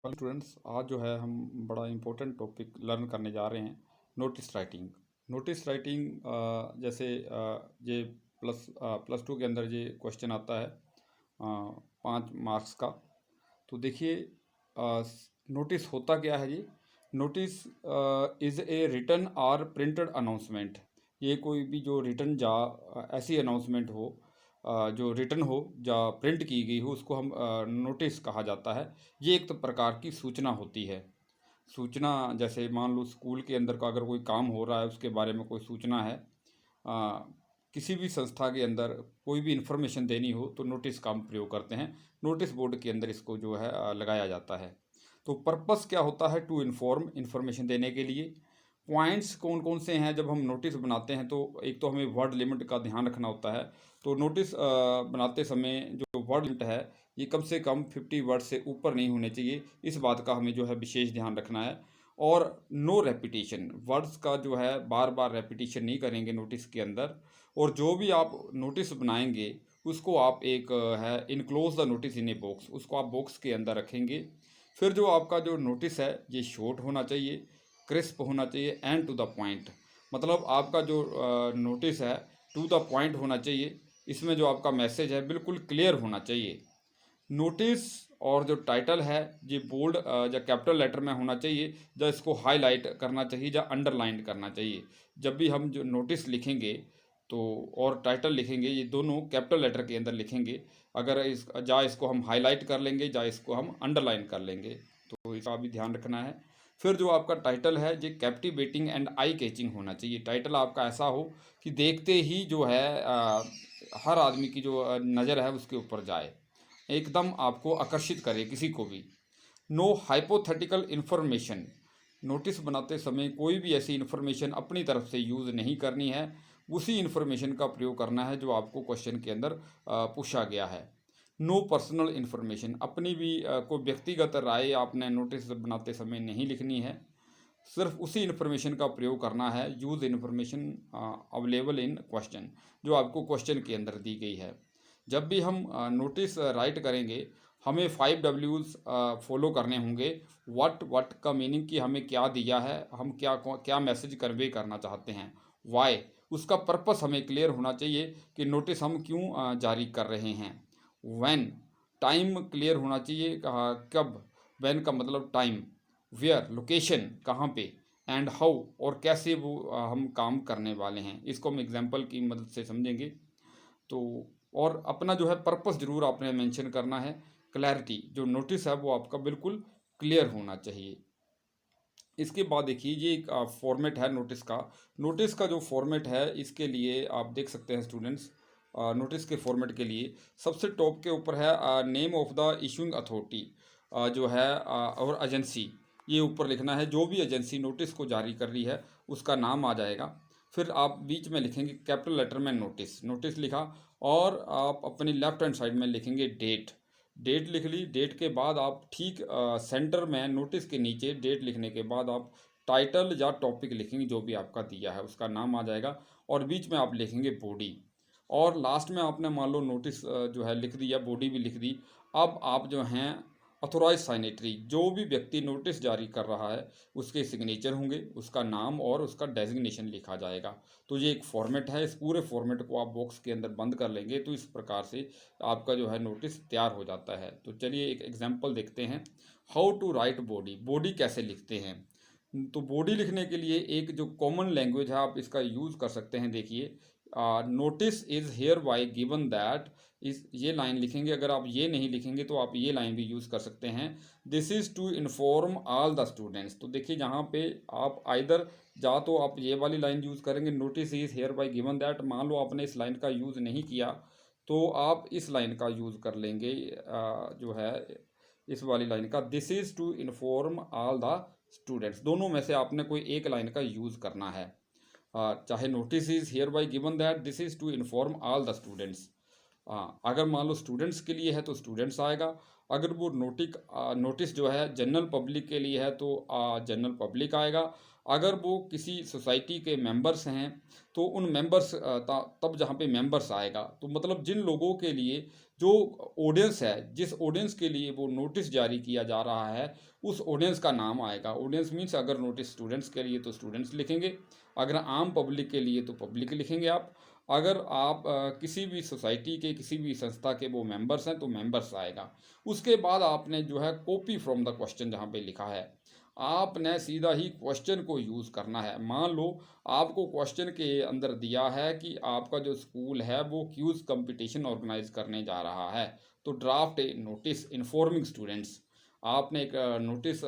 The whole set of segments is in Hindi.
वेल स्टूडेंट्स, आज जो है हम बड़ा इम्पोर्टेंट टॉपिक लर्न करने जा रहे हैं। Notice writing. नोटिस राइटिंग जैसे ये प्लस टू के अंदर ये क्वेश्चन आता है 5 मार्क्स का। तो देखिए, नोटिस होता क्या है जी। नोटिस इज़ ए रिटन और प्रिंटेड अनाउंसमेंट। ये कोई भी जो रिटन जा ऐसी अनाउंसमेंट हो जो रिटन हो या प्रिंट की गई हो, उसको हम नोटिस कहा जाता है। ये एक तो प्रकार की सूचना होती है। सूचना जैसे मान लो स्कूल के अंदर का अगर कोई काम हो रहा है, उसके बारे में कोई सूचना है। आ, किसी भी संस्था के अंदर कोई भी इंफॉर्मेशन देनी हो तो नोटिस का हम प्रयोग करते हैं। नोटिस बोर्ड के अंदर इसको जो है लगाया जाता है। तो पर्पस क्या होता है? टू इन्फॉर्म, इंफॉर्मेशन देने के लिए। पॉइंट्स कौन कौन से हैं जब हम नोटिस बनाते हैं? तो एक तो हमें वर्ड लिमिट का ध्यान रखना होता है। तो नोटिस बनाते समय जो वर्ड लिमिट है, ये कम से कम 50 वर्ड से ऊपर नहीं होने चाहिए। इस बात का हमें जो है विशेष ध्यान रखना है। और नो रेपिटेशन, वर्ड्स का जो है बार बार रेपिटेशन नहीं करेंगे नोटिस के अंदर। और जो भी आप नोटिस बनाएंगे उसको आप एक है enclose the notice in a box, उसको आप बॉक्स के अंदर रखेंगे। फिर जो आपका जो नोटिस है ये शॉर्ट होना चाहिए, क्रिस्प होना चाहिए एंड टू द पॉइंट। मतलब आपका जो नोटिस है टू द पॉइंट होना चाहिए। इसमें जो आपका मैसेज है बिल्कुल क्लियर होना चाहिए। नोटिस और जो टाइटल है ये बोल्ड या कैपिटल लेटर में होना चाहिए, या इसको हाईलाइट करना चाहिए या अंडरलाइन करना चाहिए। जब भी हम जो नोटिस लिखेंगे तो और टाइटल लिखेंगे, ये दोनों कैपिटल लेटर के अंदर लिखेंगे। अगर इसको हम हाईलाइट कर लेंगे या इसको हम अंडरलाइन कर लेंगे, तो इसका भी ध्यान रखना है। फिर जो आपका टाइटल है ये कैप्टिवेटिंग एंड आई कैचिंग होना चाहिए। टाइटल आपका ऐसा हो कि देखते ही जो है हर आदमी की जो नज़र है उसके ऊपर जाए, एकदम आपको आकर्षित करे किसी को भी। No hypothetical information. नोटिस बनाते समय कोई भी ऐसी इन्फॉर्मेशन अपनी तरफ से यूज़ नहीं करनी है। उसी इन्फॉर्मेशन का प्रयोग करना है जो आपको क्वेश्चन के अंदर पूछा गया है। नो पर्सनल इन्फॉर्मेशन, अपनी भी कोई व्यक्तिगत राय आपने नोटिस बनाते समय नहीं लिखनी है। सिर्फ उसी इन्फॉर्मेशन का प्रयोग करना है। Use information available in question, जो आपको क्वेश्चन के अंदर दी गई है। जब भी हम नोटिस राइट करेंगे, हमें 5 Ws फॉलो करने होंगे। वट का मीनिंग कि हमें क्या दिया है, हम क्या क्या मैसेज कन्वे करना चाहते हैं। वाई, उसका पर्पस हमें क्लियर होना चाहिए कि नोटिस हम क्यों जारी कर रहे हैं। व्हेन, टाइम क्लियर होना चाहिए, कब। व्हेन का मतलब टाइम। वेयर, लोकेशन कहाँ पे। एंड हाउ, और कैसे वो हम काम करने वाले हैं, इसको हम एग्जांपल की मदद से समझेंगे। तो और अपना जो है पर्पस ज़रूर आपने मेंशन करना है। क्लैरिटी, जो नोटिस है वो आपका बिल्कुल क्लियर होना चाहिए। इसके बाद देखिए, ये एक फॉर्मेट है नोटिस का। नोटिस का जो फॉर्मेट है इसके लिए आप देख सकते हैं स्टूडेंट्स। नोटिस के फॉर्मेट के लिए सबसे टॉप के ऊपर है name of the issuing authority, जो है और एजेंसी। ये ऊपर लिखना है, जो भी एजेंसी नोटिस को जारी कर रही है उसका नाम आ जाएगा। फिर आप बीच में लिखेंगे कैपिटल लेटर में नोटिस, नोटिस लिखा। और आप अपनी लेफ्ट हैंड साइड में लिखेंगे डेट। डेट लिख ली। डेट के बाद आप ठीक सेंटर में नोटिस के नीचे डेट लिखने के बाद आप टाइटल या टॉपिक लिखेंगे, जो भी आपका दिया है उसका नाम आ जाएगा। और बीच में आप लिखेंगे बॉडी। और लास्ट में आपने मान लो नोटिस जो है लिख दिया, बॉडी भी लिख दी। अब आप जो हैं अथोराइज साइनेटरी, जो भी व्यक्ति नोटिस जारी कर रहा है उसके सिग्नेचर होंगे, उसका नाम और उसका डेजिग्नेशन लिखा जाएगा। तो ये एक फॉर्मेट है। इस पूरे फॉर्मेट को आप बॉक्स के अंदर बंद कर लेंगे तो इस प्रकार से आपका जो है नोटिस तैयार हो जाता है। तो चलिए एक एग्जांपल देखते हैं। How to write body, body कैसे लिखते हैं। तो बॉडी लिखने के लिए एक जो कॉमन लैंग्वेज है आप इसका यूज़ कर सकते हैं। देखिए, notice is here bye given that, इस ये लाइन लिखेंगे। अगर आप ये नहीं लिखेंगे तो आप ये लाइन भी यूज़ कर सकते हैं। This is to inform all the students. तो देखिए यहाँ पे आप आइदर या तो आप ये वाली लाइन यूज़ करेंगे, notice is here bye given that. मान लो आपने इस लाइन का यूज़ नहीं किया तो आप इस लाइन का यूज़ कर लेंगे, जो है इस वाली लाइन का, this is to inform all the students. दोनों में से आपने कोई एक लाइन का यूज़ करना है। चाहे notice is hereby given that this is to inform all the students. अगर मान लो स्टूडेंट्स के लिए है तो स्टूडेंट्स आएगा। अगर वो नोटिस जो है जनरल पब्लिक के लिए है तो जनरल पब्लिक आएगा। अगर वो किसी सोसाइटी के मेंबर्स हैं तो उन मेंबर्स, तब जहाँ पे मेंबर्स आएगा। तो मतलब जिन लोगों के लिए जो ऑडियंस है, जिस ऑडियंस के लिए वो नोटिस जारी किया जा रहा है, उस ऑडियंस का नाम आएगा। ऑडियंस मीन्स अगर नोटिस स्टूडेंट्स के लिए तो स्टूडेंट्स लिखेंगे, अगर आम पब्लिक के लिए तो पब्लिक लिखेंगे आप, अगर आप किसी भी सोसाइटी के किसी भी संस्था के वो मेंबर्स हैं तो मेंबर्स आएगा। उसके बाद आपने जो है कॉपी फ्रॉम द क्वेश्चन जहाँ पे लिखा है, आपने सीधा ही क्वेश्चन को यूज़ करना है। मान लो आपको क्वेश्चन के अंदर दिया है कि आपका जो स्कूल है वो क्यूज़ कंपटीशन ऑर्गेनाइज करने जा रहा है, तो ड्राफ्ट ए नोटिस इन्फॉर्मिंग स्टूडेंट्स, आपने एक नोटिस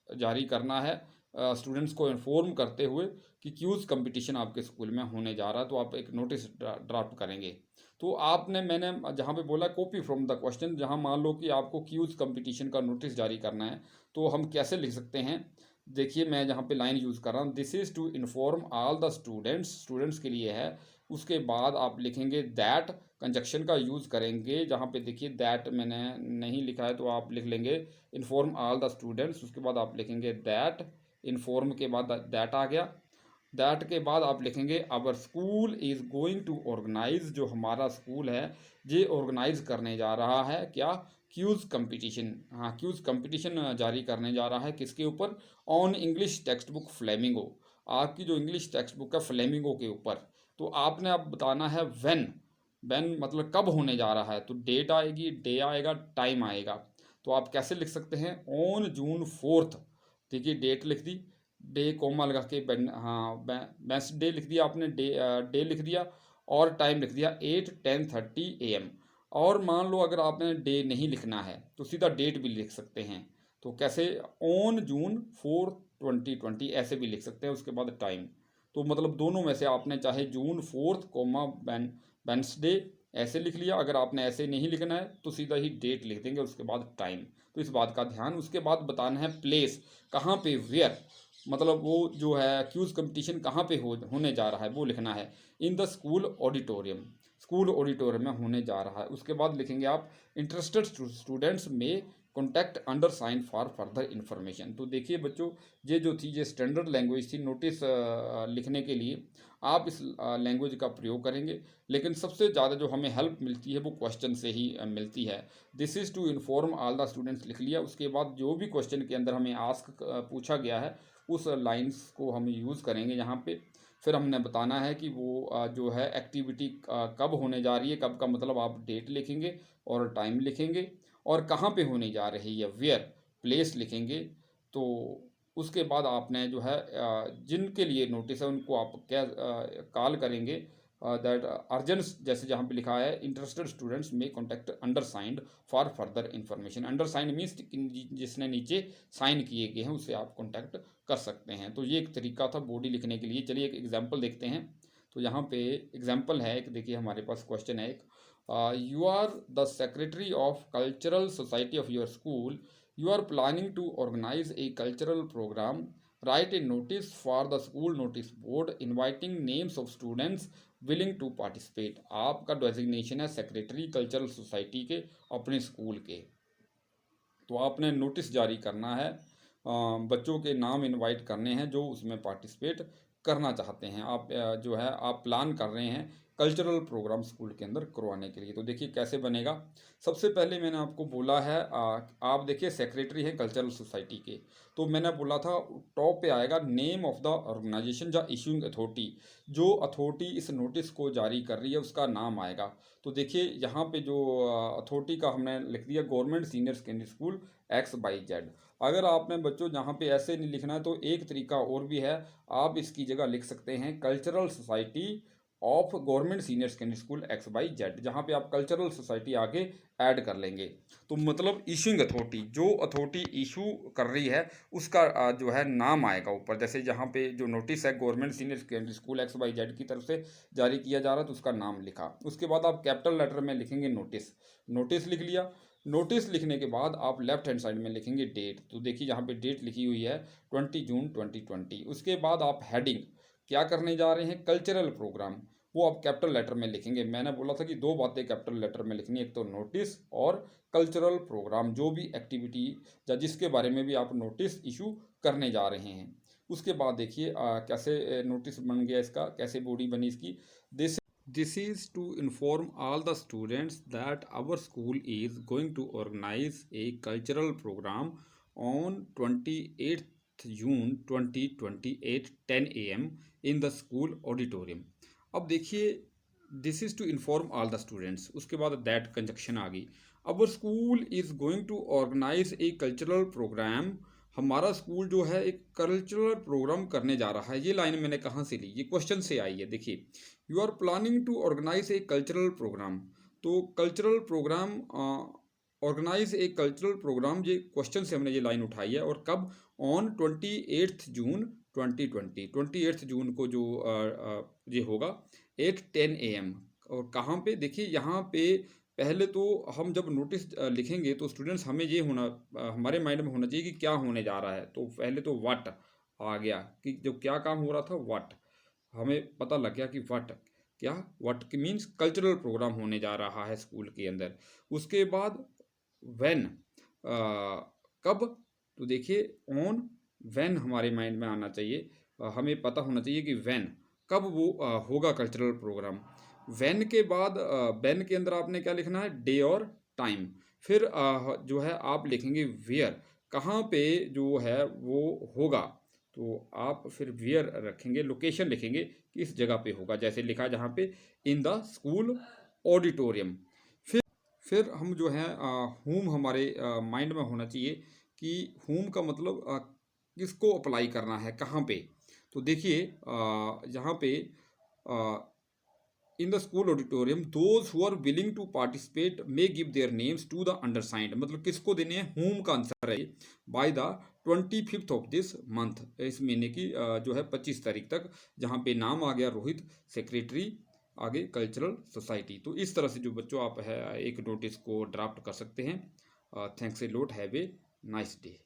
जारी करना है स्टूडेंट्स को इन्फॉर्म करते हुए कि क्यूज़ कंपटीशन आपके स्कूल में होने जा रहा है, तो आप एक नोटिस ड्राफ्ट करेंगे। तो आपने मैंने जहाँ पे बोला कॉपी फ्रॉम द क्वेश्चन, जहाँ मान लो कि आपको क्यूज़ कंपटीशन का नोटिस जारी करना है, तो हम कैसे लिख सकते हैं। देखिए मैं जहाँ पे लाइन यूज़ कर रहा हूँ, this is to inform all the students, students के लिए है। उसके बाद आप लिखेंगे दैट, कंजक्शन का यूज़ करेंगे। जहाँ पे देखिए दैट मैंने नहीं लिखा है तो आप लिख लेंगे इन्फॉर्म ऑल द स्टूडेंट्स, उसके बाद आप लिखेंगे दैट, इन्फॉर्म के बाद दैट आ गया। दैट के बाद आप लिखेंगे our school is going to organise, जो हमारा स्कूल है ये ऑर्गेनाइज करने जा रहा है क्या, क्यूज़ कंपटीशन। हाँ, क्यूज़ कंपटीशन जारी करने जा रहा है किसके ऊपर, on English text book flamingo, आपकी जो इंग्लिश टेक्स्ट बुक है फ्लेमिंगो के ऊपर। तो आपने अब बताना है व्हेन मतलब कब होने जा रहा है, तो डेट आएगी, डे आएगा, टाइम आएगा। तो आप कैसे लिख सकते हैं, ऑन जून 4th, देखिए डेट लिख दी, डे कोमा लगा के हाँ बेस्ट डे लिख दिया आपने, डे लिख दिया, और टाइम लिख दिया 8:10:30 AM। और मान लो अगर आपने डे नहीं लिखना है तो सीधा डेट भी लिख सकते हैं। तो कैसे, ऑन जून 4 2020 ऐसे भी लिख सकते हैं, उसके बाद टाइम। तो मतलब दोनों में से आपने चाहे जून 4 कोमा वेंसडे ऐसे लिख लिया, अगर आपने ऐसे नहीं लिखना है तो सीधा ही डेट लिख देंगे, उसके बाद टाइम। तो इस बात का ध्यान। उसके बाद बताना है प्लेस, कहाँ पे, वेयर, मतलब वो जो है क्यूज़ कंपटीशन कहाँ पे होने जा रहा है वो लिखना है, in the school auditorium, school auditorium में होने जा रहा है। उसके बाद लिखेंगे आप interested students may contact undersign for further information. तो देखिए बच्चों, ये जो थी ये स्टैंडर्ड लैंग्वेज थी नोटिस लिखने के लिए, आप इस लैंग्वेज का प्रयोग करेंगे, लेकिन सबसे ज़्यादा जो हमें हेल्प मिलती है वो क्वेश्चन से ही मिलती है। This is to inform all the students लिख लिया, उसके बाद जो भी क्वेश्चन के अंदर हमें आस्क पूछा गया है उस लाइंस को हम यूज़ करेंगे यहाँ पे। फिर हमने बताना है कि वो जो है एक्टिविटी कब होने जा रही है, कब का मतलब आप डेट लिखेंगे और टाइम लिखेंगे, और कहाँ पे होने जा रही है, वेयर, प्लेस लिखेंगे। तो उसके बाद आपने जो है जिनके लिए नोटिस है उनको आप क्या कॉल करेंगे, दैट अर्जेंट्स, जैसे जहाँ पे लिखा है interested students may contact undersigned for further information. Undersign means जिसने नीचे साइन किए गए हैं उसे आप कॉन्टैक्ट कर सकते हैं। तो ये एक तरीका था बॉडी लिखने के लिए। चलिए एक एग्जाम्पल देखते हैं। तो यहाँ पे एग्जाम्पल है एक, देखिए हमारे पास क्वेश्चन है एक, you are the secretary of cultural society of your school, you are planning to organize a cultural program, write a notice for the school notice board inviting names of students willing to participate। आपका डेजिग्नेशन है सेक्रेटरी कल्चरल सोसाइटी के अपने स्कूल के, तो आपने नोटिस जारी करना है, बच्चों के नाम इनवाइट करने हैं जो उसमें पार्टिसिपेट करना चाहते हैं। आप जो है आप प्लान कर रहे हैं कल्चरल प्रोग्राम स्कूल के अंदर करवाने के लिए। तो देखिए कैसे बनेगा। सबसे पहले मैंने आपको बोला है आप देखिए सेक्रेटरी है कल्चरल सोसाइटी के, तो मैंने बोला था टॉप पे आएगा नेम ऑफ द ऑर्गेनाइजेशन या इशूइंग अथॉरिटी, जो अथॉरिटी इस नोटिस को जारी कर रही है उसका नाम आएगा। तो देखिए यहाँ पे जो अथॉरिटी का हमने लिख दिया government senior secondary school XYZ। अगर आपने बच्चों यहाँ पे ऐसे नहीं लिखना है तो एक तरीका और भी है, आप इसकी जगह लिख सकते हैं cultural society of government senior secondary school XYZ, जहाँ पे आप कल्चरल सोसाइटी आगे ऐड कर लेंगे। तो मतलब इशूइंग अथॉरिटी, जो अथॉरिटी इशू कर रही है उसका जो है नाम आएगा ऊपर। जैसे जहाँ पे जो नोटिस है government senior secondary school XYZ की तरफ से जारी किया जा रहा है तो उसका नाम लिखा। उसके बाद आप कैपिटल लेटर में लिखेंगे नोटिस, नोटिस लिख लिया। नोटिस लिखने के बाद आप लेफ्ट हैंड साइड में लिखेंगे डेट। तो देखिए यहाँ पे डेट लिखी हुई है 20 जून 2020। उसके बाद आप हेडिंग क्या करने जा रहे हैं, कल्चरल प्रोग्राम, वो आप कैपिटल लेटर में लिखेंगे। मैंने बोला था कि दो बातें कैपिटल लेटर में लिखनी है, एक तो नोटिस और कल्चरल प्रोग्राम, जो भी एक्टिविटी या जिसके बारे में भी आप नोटिस इशू करने जा रहे हैं। उसके बाद देखिए कैसे नोटिस बन गया इसका, कैसे बॉडी बनी इसकी। This This is to inform all the students that our school is going to organize a cultural program on 28th June 2028 10 a.m. in the school auditorium. अब देखिए, this is to inform all the students, उसके बाद दैट कंजक्शन आ गई। Our school is going to organise a cultural programme, हमारा स्कूल जो है एक कल्चरल प्रोग्राम करने जा रहा है। ये लाइन मैंने कहाँ से ली, ये क्वेश्चन से आई है। देखिए, you are planning to organise a cultural programme, तो cultural programme organise a cultural programme, ये क्वेश्चन से हमने ये लाइन उठाई है। और कब? ऑन 28 जून 2020, 28 जून को जो ये होगा एट 10 AM। और कहाँ पे? देखिए यहाँ पे पहले तो हम जब नोटिस लिखेंगे तो स्टूडेंट्स हमें ये होना हमारे माइंड में होना चाहिए कि क्या होने जा रहा है। तो पहले तो व्हाट आ गया कि जो क्या काम हो रहा था, व्हाट, हमें पता लग गया कि व्हाट क्या, व्हाट की मीन्स कल्चरल प्रोग्राम होने जा रहा है स्कूल के अंदर। उसके बाद व्हेन, कब? तो देखिए ऑन, व्हेन हमारे माइंड में आना चाहिए, हमें पता होना चाहिए कि व्हेन, कब वो होगा कल्चरल प्रोग्राम। व्हेन के बाद व्हेन के अंदर आपने क्या लिखना है? डे और टाइम। फिर जो है आप लिखेंगे वेयर, कहाँ पे जो है वो होगा। तो आप फिर वेयर रखेंगे, लोकेशन लिखेंगे कि इस जगह पे होगा, जैसे लिखा जहाँ पे इन द स्कूल ऑडिटोरियम। फिर हम जो है होम हमारे माइंड में होना चाहिए कि होम का मतलब किसको अप्लाई करना है, कहाँ पे। तो देखिए यहाँ पे in the school auditorium those who are willing to participate may give their names to the undersigned, मतलब किसको देने हैं? होम का आंसर है by the 25th of this month, इस महीने की जो है 25 तारीख तक, जहाँ पे नाम आ गया रोहित, सेक्रेटरी, आगे कल्चरल सोसाइटी। तो इस तरह से जो बच्चों आप है एक नोटिस को ड्राफ्ट कर सकते हैं। Thanks a lot, have a nice day.